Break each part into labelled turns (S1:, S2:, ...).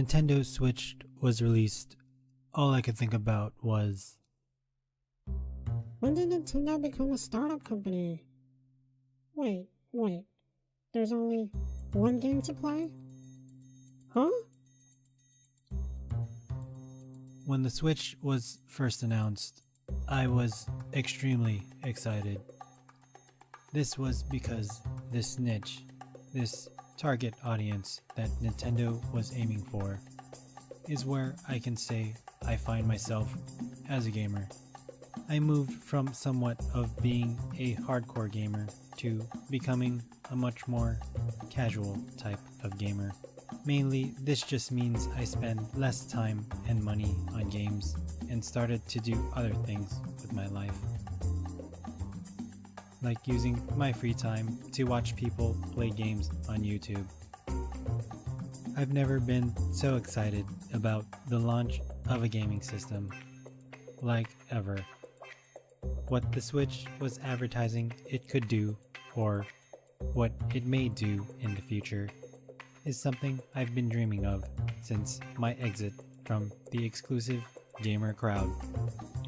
S1: Nintendo Switch was released, all I could think about was,
S2: when did Nintendo become a startup company? Wait, there's only one game to play? Huh?
S1: when the Switch was first announced, I was extremely excited. This was because this niche, this target audience that Nintendo was aiming for, is where I can say I find myself as a gamer. I moved from somewhat of being a hardcore gamer to becoming a much more casual type of gamer. Mainly, this just means I spend less time and money on games and started to do other things with my life. Like using my free time to watch people play games on YouTube. I've never been so excited about the launch of a gaming system, like ever. What the Switch was advertising it could do, or what it may do in the future, is something I've been dreaming of since my exit from the exclusive gamer crowd.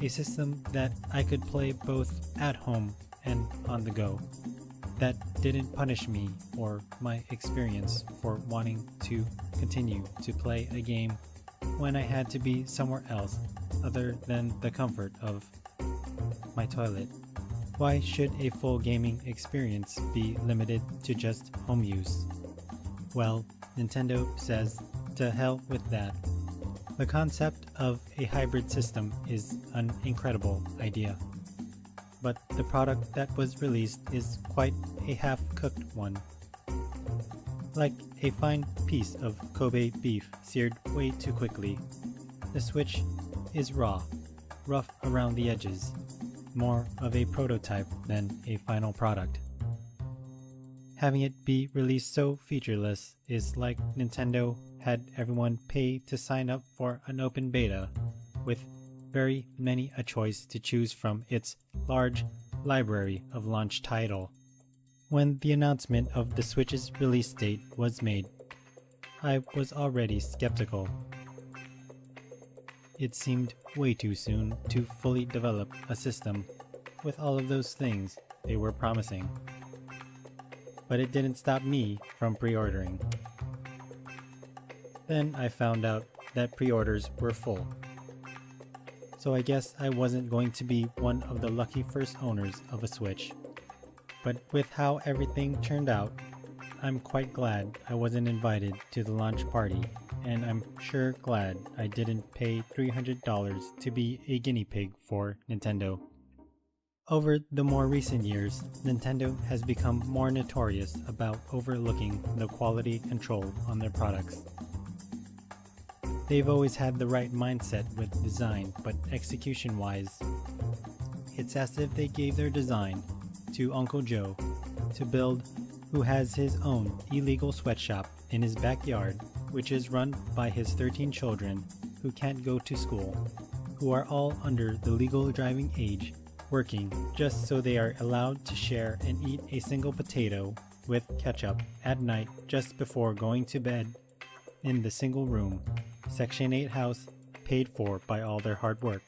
S1: A system that I could play both at home and on the go, that didn't punish me or my experience for wanting to continue to play a game when I had to be somewhere else other than the comfort of my toilet. Why should a full gaming experience be limited to just home use? Well, Nintendo says to hell with that. The concept of a hybrid system is an incredible idea. But the product that was released is quite a half-cooked one. Like a fine piece of Kobe beef seared way too quickly. The Switch is raw, rough around the edges, more of a prototype than a final product. Having it be released so featureless is like Nintendo had everyone pay to sign up for an open beta, with very many a choice to choose from its large library of launch title. When the announcement of the Switch's release date was made, I was already skeptical. It seemed way too soon to fully develop a system with all of those things they were promising. But it didn't stop me from pre-ordering. Then I found out that pre-orders were full. So I guess I wasn't going to be one of the lucky first owners of a Switch. But with how everything turned out, I'm quite glad I wasn't invited to the launch party, and I'm sure glad I didn't pay $300 to be a guinea pig for Nintendo. Over the more recent years, Nintendo has become more notorious about overlooking the quality control on their products. They've always had the right mindset with design, but execution-wise, it's as if they gave their design to Uncle Joe to build, who has his own illegal sweatshop in his backyard, which is run by his 13 children who can't go to school, who are all under the legal driving age, working just so they are allowed to share and eat a single potato with ketchup at night just before going to bed in the single room, Section 8 house paid for by all their hard work.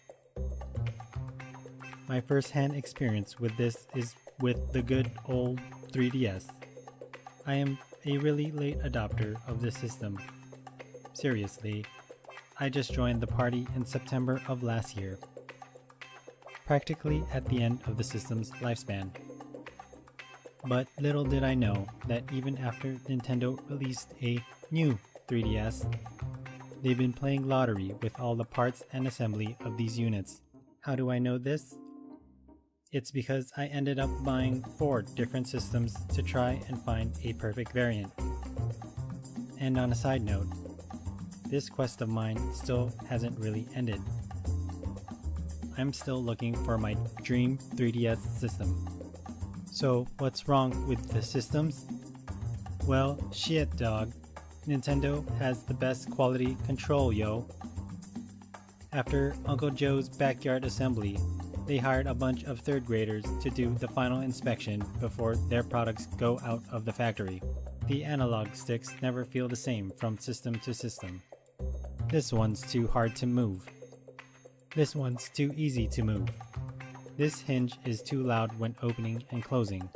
S1: My first-hand experience with this is with the good old 3DS. I am a really late adopter of this system. Seriously, I just joined the party in September of last year, practically at the end of the system's lifespan. But little did I know that even after Nintendo released a new 3DS, they've been playing lottery with all the parts and assembly of these units. How do I know this? It's because I ended up buying 4 different systems to try and find a perfect variant. And on a side note, this quest of mine still hasn't really ended. I'm still looking for my dream 3DS system. So what's wrong with the systems? Well, shit dog. Nintendo has the best quality control, yo. After Uncle Joe's backyard assembly, they hired a bunch of 3rd graders to do the final inspection before their products go out of the factory. The analog sticks never feel the same from system to system. This one's too hard to move. This one's too easy to move. This hinge is too loud when opening and closing.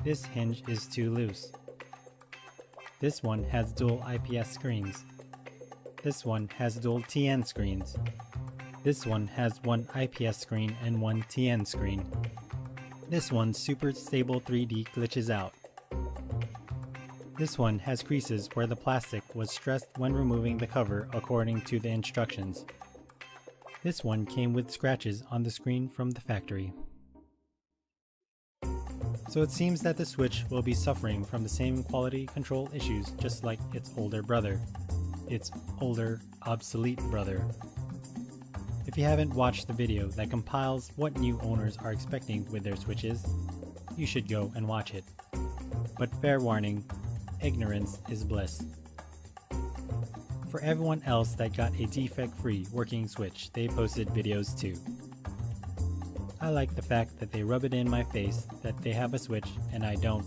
S1: This hinge is too loose. This one has dual IPS screens. This one has dual TN screens. This one has one IPS screen and one TN screen. This one's super stable 3D glitches out. This one has creases where the plastic was stressed when removing the cover according to the instructions. This one came with scratches on the screen from the factory. So it seems that the Switch will be suffering from the same quality control issues just like its older brother. Its older, obsolete brother. If you haven't watched the video that compiles what new owners are expecting with their Switches, you should go and watch it. But fair warning, ignorance is bliss. For everyone else that got a defect-free working Switch, they posted videos too. I like the fact that they rub it in my face that they have a Switch and I don't.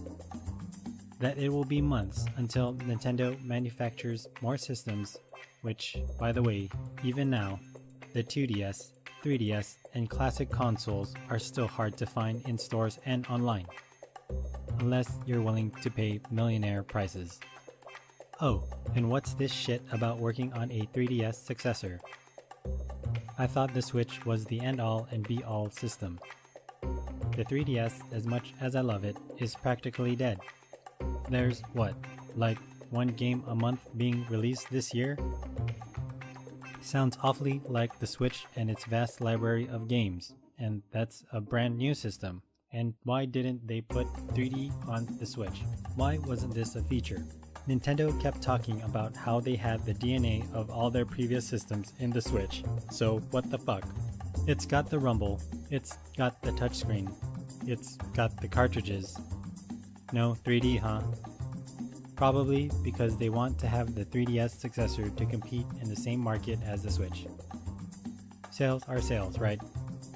S1: That it will be months until Nintendo manufactures more systems, which, by the way, even now, the 2DS, 3DS, and classic consoles are still hard to find in stores and online. Unless you're willing to pay millionaire prices. Oh, and what's this shit about working on a 3DS successor? I thought the Switch was the end-all and be-all system. The 3DS, as much as I love it, is practically dead. There's what, like one game a month being released this year? Sounds awfully like the Switch and its vast library of games, and that's a brand new system. And why didn't they put 3D on the Switch? Why wasn't this a feature? Nintendo kept talking about how they had the DNA of all their previous systems in the Switch, so what the fuck? It's got the rumble, it's got the touchscreen, it's got the cartridges. No 3D, huh? Probably because they want to have the 3DS successor to compete in the same market as the Switch. Sales are sales, right?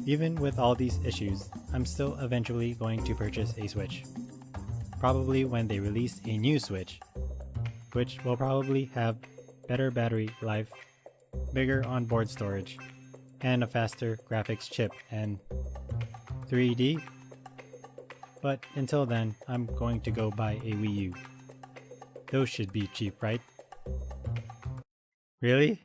S1: Even with all these issues, I'm still eventually going to purchase a Switch. Probably when they release a new Switch, which will probably have better battery life, bigger onboard storage, and a faster graphics chip and 3D. But until then, I'm going to go buy a Wii U. Those should be cheap, right? Really?